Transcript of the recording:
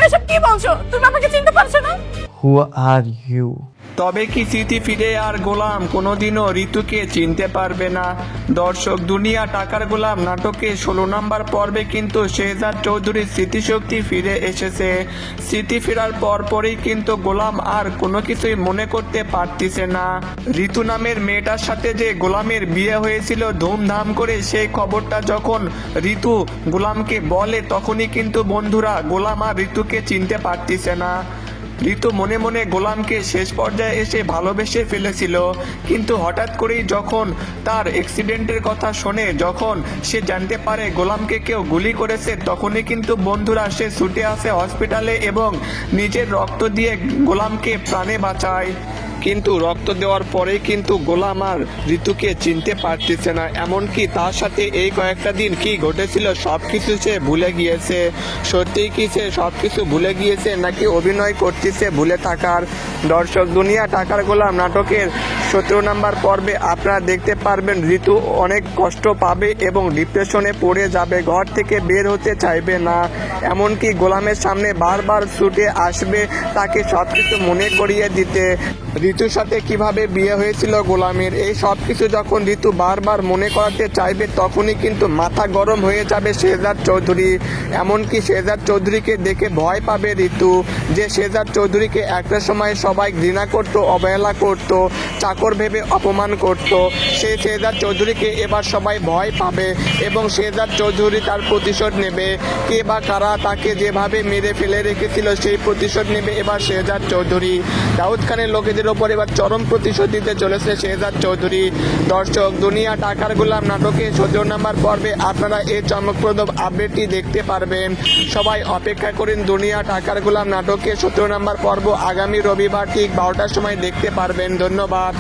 তুমি এসব কি বলছো? তুমি আমাকে চিনতে পারছো না? Who are you? তবে কি স্মৃতি ফিরে আর গোলাম কোনোদিনও ঋতুকে চিনতে পারবে না? দর্শক, দুনিয়া টাকার গোলাম নাটকে 16 নম্বর পর্বে কিন্তু শেহজাদ চৌধুরীর স্মৃতিশক্তি ফিরে এসেছে। স্মৃতি ফেরার পরপরই কিন্তু গোলাম আর কোনো কিছুই মনে করতে পারতিছে না। ঋতু নামের মেয়েটার সাথে যে গোলামের বিয়ে হয়েছিল ধুমধাম করে, সেই খবরটা যখন ঋতু গোলামকে বলে তখনই কিন্তু বন্ধুরা গোলাম আর ঋতুকে চিনতে পারতিছে না। ঋতু মনে মনে গোলামকে শেষ পর্যায়ে এসে ভালোবেসে ফেলেছিল, কিন্তু হঠাৎ করেই যখন তার অ্যাক্সিডেন্টের কথা শোনে, যখন সে জানতে পারে গোলামকে কেউ গুলি করেছে, তখনই কিন্তু বন্ধুরা সে ছুটে আসে হসপিটালে এবং নিজের রক্ত দিয়ে গোলামকে প্রাণে বাঁচায়। কিন্তু রক্ত দেওয়ার পরেই কিন্তু গোলাম আর ঋতুকে চিনতে পারতেছে না। এমনকি তার সাথে এই কয়েকটা দিন কি ঘটেছিল সব কিছু সে ভুলে গিয়েছে। সত্যিই কি সে সব কিছু ভুলে গিয়েছে, নাকি অভিনয় করতেছে ভুলে থাকার? দর্শক, দুনিয়া টাকার গোলাম নাটকের 17 নম্বর পর্বে আপনারা দেখতে পারবেন ঋতু অনেক কষ্ট পাবে এবং ডিপ্রেশনে পড়ে যাবে, ঘর থেকে বের হতে চাইবে না। এমনকি গোলামের সামনে বারবার ছুটে আসবে তাকে সব কিছু মনে করিয়ে দিতে। ঋতুর সাথে কিভাবে বিয়ে হয়েছিল গোলামের, এই সব কিছু যখন ঋতু বারবার মনে করাতে চাইবে তখনই কিন্তু মাথা গরম হয়ে যাবে শেহজাদ চৌধুরী। এমনকি শেহজাদ চৌধুরীকে দেখে ভয় পাবে ঋতু, যে শেহজাদ চৌধুরীকে একটা সময় সবাই ঘৃণা করত, অবহেলা করত, চাকর ভেবে অপমান করত, সেই শেহজাদ চৌধুরীকে এবার সবাই ভয় পাবে এবং শেহজাদ চৌধুরী তার প্রতিশোধ নেবে। কে বা কারা তাকে যেভাবে মেরে ফেলে রেখেছিল সেই প্রতিশোধ নেবে এবার শেহজাদ চৌধুরী। দাউদ খানের লোকেদের ওপর এবার চরম প্রতিশোধ দিতে চলেছে শেহজাদ চৌধুরী। দর্শক, দুনিয়া টাকার গোলাম নাটকে 17 নম্বর পর্বে আপনারা এই চমকপ্রদ আপডেটটি দেখতে পারবেন। সবাই অপেক্ষা করেন দুনিয়া টাকার গোলাম নাটকে 17 নম্বর পর্ব আগামী রবিবার ঠিক 12টার সময় দেখতে পারবেন। ধন্যবাদ।